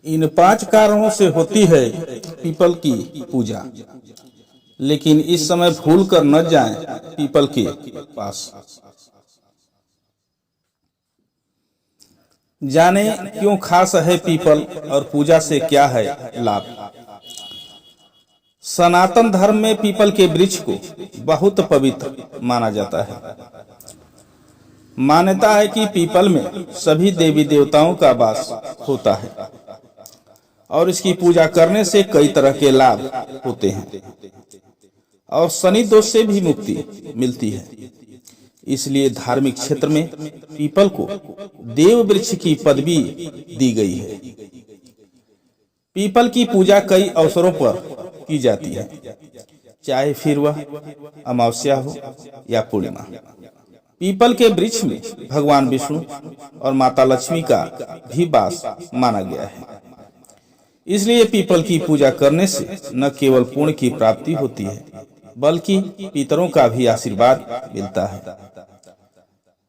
इन 5 कारणों से होती है पीपल की पूजा। लेकिन इस समय भूल कर न जाएं पीपल के पास। जाने क्यों खास है पीपल और पूजा से क्या है लाभ। सनातन धर्म में पीपल के वृक्ष को बहुत पवित्र माना जाता है। मान्यता है कि पीपल में सभी देवी देवताओं का वास होता है और इसकी पूजा करने से कई तरह के लाभ होते हैं और शनि दोष से भी मुक्ति मिलती है। इसलिए धार्मिक क्षेत्र में पीपल को देव वृक्ष की पदवी दी गई है। पीपल की पूजा कई अवसरों पर की जाती है, चाहे फिर वह अमावस्या हो या पूर्णिमा। पीपल के वृक्ष में भगवान विष्णु और माता लक्ष्मी का भी वास माना गया है। इसलिए पीपल की पूजा करने से न केवल पुण्य की प्राप्ति होती है बल्कि पितरों का भी आशीर्वाद मिलता है।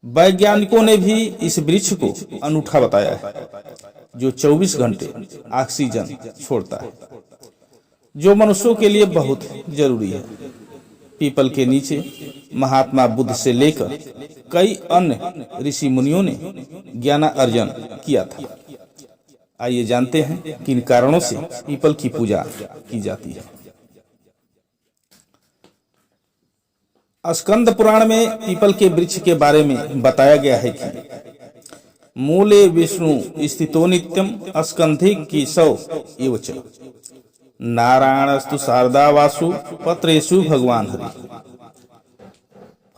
वैज्ञानिकों ने भी इस वृक्ष को अनूठा बताया है, जो 24 घंटे ऑक्सीजन छोड़ता है, जो मनुष्यों के लिए बहुत जरूरी है। पीपल के नीचे महात्मा बुद्ध से लेकर कई अन्य ऋषि मुनियों ने ज्ञान अर्जन किया था। आइए जानते हैं किन कारणों से पीपल की पूजा की जाती है। स्कंद पुराण में पीपल के वृक्ष के बारे में बताया गया है कि मूले विष्णु स्थितो नित्यम स्कंधे केशव एव च नारायणस्तु शारदा वासु पत्रेषु भगवान हरि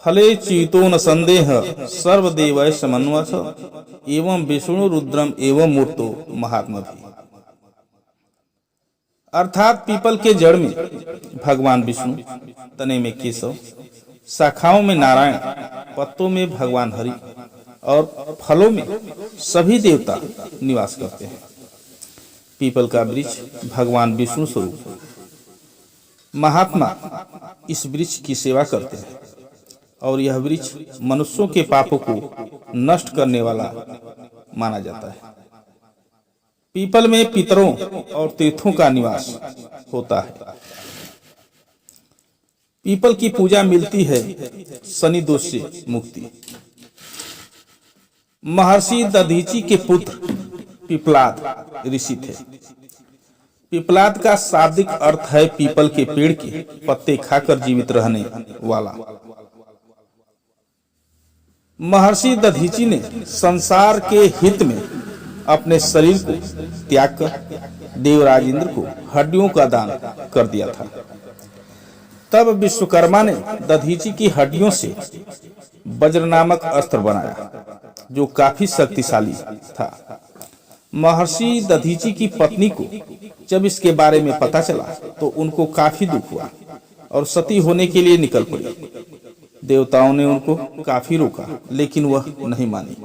फले चीतो न संदेह सर्वदेव समन्वस एवं विष्णु रुद्रम एवं मूर्तो महात्मा भी। अर्थात पीपल के जड़ में भगवान विष्णु, तने में केशव, शाखाओं में नारायण, पत्तों में भगवान हरि और फलों में सभी देवता निवास करते हैं। पीपल का वृक्ष भगवान विष्णु स्वरूप। महात्मा इस वृक्ष की सेवा करते हैं और यह वृक्ष मनुष्यों के पापों को नष्ट करने वाला माना जाता है। पीपल में पितरों और तीर्थों का निवास होता है। पीपल की पूजा मिलती है शनि दोष से मुक्ति। महर्षि दधीचि के पुत्र पिपलाद ऋषि थे। पिपलाद का शाब्दिक अर्थ है पीपल के पेड़ के पत्ते खाकर जीवित रहने वाला। महर्षि दधीचि ने संसार के हित में अपने शरीर को त्याग कर देवराज इंद्र को हड्डियों का दान कर दिया था। तब विश्वकर्मा ने दधीचि की हड्डियों से वज्र नामक अस्त्र बनाया, जो काफी शक्तिशाली था। महर्षि दधीचि की पत्नी को जब इसके बारे में पता चला तो उनको काफी दुख हुआ और सती होने के लिए निकल पड़ी। देवताओं ने उनको काफी रोका, लेकिन वह नहीं मानी।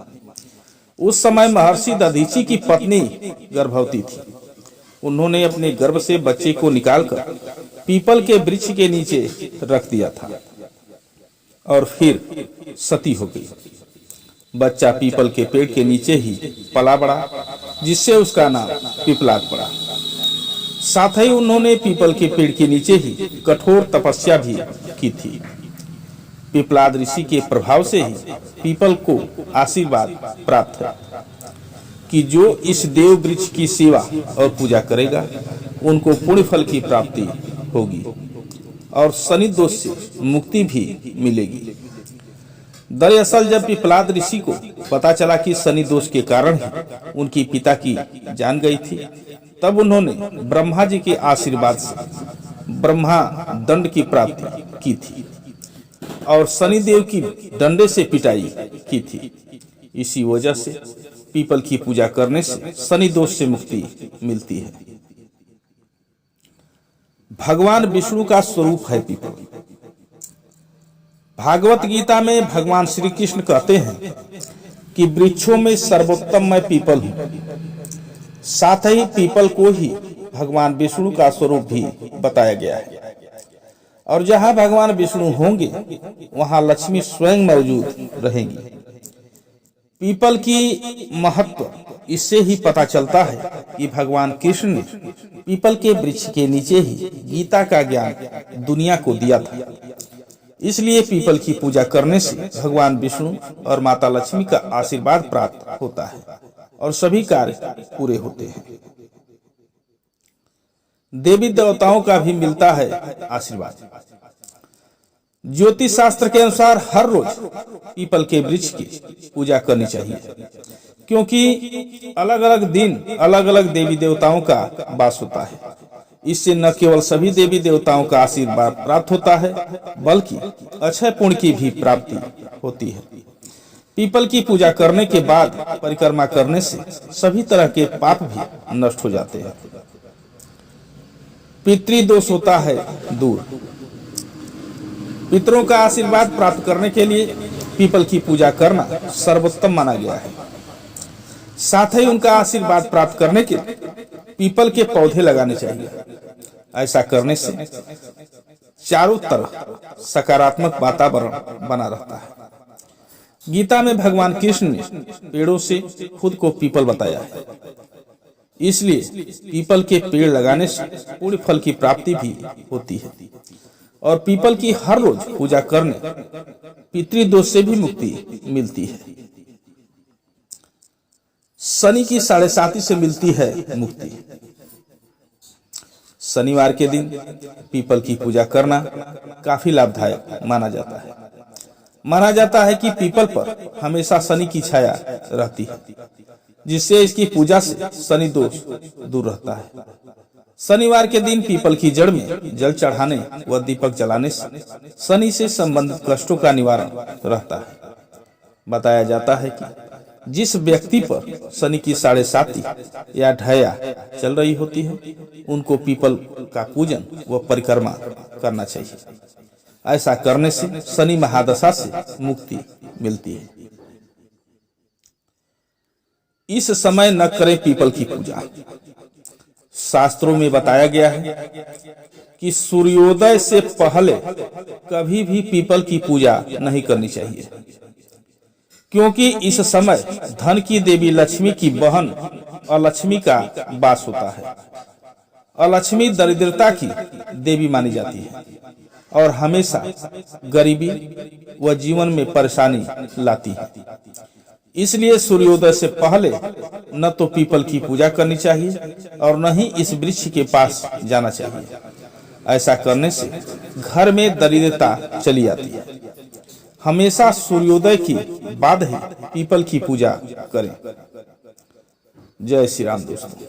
उस समय महर्षि दधीचि की पत्नी गर्भवती थी। उन्होंने अपने गर्भ से बच्चे को निकालकर पीपल के वृक्ष के नीचे रख दिया था और फिर सती हो गई। बच्चा पीपल के पेड़ के नीचे ही पला बड़ा, जिससे उसका नाम पिपलाद पड़ा। साथ ही उन्होंने पीपल के पेड़ के नीचे ही कठोर तपस्या भी की थी। पिपलाद ऋषि के प्रभाव से ही पीपल को आशीर्वाद प्राप्त है कि जो इस देव वृक्ष की सेवा और पूजा करेगा उनको पुण्य फल की प्राप्ति होगी और शनि दोष से मुक्ति भी मिलेगी। दरअसल जब पिपलाद ऋषि को पता चला कि शनि दोष के कारण ही उनकी पिता की जान गई थी, तब उन्होंने ब्रह्मा जी के आशीर्वाद से ब्रह्मा दंड की प्राप्ति की थी और शनिदेव की डंडे से पिटाई की थी। इसी वजह से पीपल की पूजा करने से शनि दोष से मुक्ति मिलती है। भगवान विष्णु का स्वरूप है पीपल। भागवत गीता में भगवान श्री कृष्ण कहते हैं कि वृक्षों में सर्वोत्तम मैं पीपल हूं। साथ ही पीपल को ही भगवान विष्णु का स्वरूप भी बताया गया है और जहां भगवान विष्णु होंगे वहां लक्ष्मी स्वयं मौजूद रहेंगी। पीपल की महत्व इससे ही पता चलता है कि भगवान कृष्ण ने पीपल के वृक्ष के नीचे ही गीता का ज्ञान दुनिया को दिया था। इसलिए पीपल की पूजा करने से भगवान विष्णु और माता लक्ष्मी का आशीर्वाद प्राप्त होता है और सभी कार्य पूरे होते हैं। देवी देवताओं का भी मिलता है आशीर्वाद। ज्योतिष शास्त्र के अनुसार हर रोज पीपल के वृक्ष की पूजा करनी चाहिए, क्योंकि अलग अलग दिन अलग अलग देवी देवताओं का वास होता है। इससे न केवल सभी देवी देवताओं का आशीर्वाद प्राप्त होता है, बल्कि अक्षय पुण्य की भी प्राप्ति होती है। पीपल की पूजा करने के बाद परिक्रमा करने से सभी तरह के पाप भी नष्ट हो जाते हैं। पितृदोष होता है दूर। पितरों का आशीर्वाद प्राप्त करने के लिए पीपल की पूजा करना सर्वोत्तम माना गया है। साथ ही उनका आशीर्वाद प्राप्त करने के लिए पीपल के पौधे लगाने चाहिए। ऐसा करने से चारों तरफ सकारात्मक वातावरण बना रहता है। गीता में भगवान कृष्ण ने पेड़ों से खुद को पीपल बताया है। इसलिए पीपल के पेड़ लगाने से पूर्ण फल की प्राप्ति भी होती है और पीपल की हर रोज पूजा करने पितृदोष से भी मुक्ति मिलती है। शनि की 7.5 से मिलती है मुक्ति। शनिवार के दिन पीपल की पूजा करना काफी लाभदायक माना जाता है। माना जाता है कि पीपल पर हमेशा शनि की छाया रहती है, जिससे इसकी पूजा से शनि दोष दूर रहता है। शनिवार के दिन पीपल की जड़ में जल चढ़ाने व दीपक जलाने से शनि से संबंधित कष्टों का निवारण रहता है। बताया जाता है कि जिस व्यक्ति पर शनि की 7.5 या ढैया चल रही होती है, उनको पीपल का पूजन व परिक्रमा करना चाहिए। ऐसा करने से शनि महादशा से मुक्ति मिलती है। इस समय न करें पीपल की पूजा। शास्त्रों में बताया गया है कि सूर्योदय से पहले कभी भी पीपल की पूजा नहीं करनी चाहिए, क्योंकि इस समय धन की देवी लक्ष्मी की बहन अलक्ष्मी का वास होता है। अलक्ष्मी दरिद्रता की देवी मानी जाती है और हमेशा गरीबी व जीवन में परेशानी लाती है। इसलिए सूर्योदय से पहले न तो पीपल की पूजा करनी चाहिए और न ही इस वृक्ष के पास जाना चाहिए। ऐसा करने से घर में दरिद्रता चली आती है। हमेशा सूर्योदय के बाद ही पीपल की पूजा करें। जय श्री राम दोस्तों।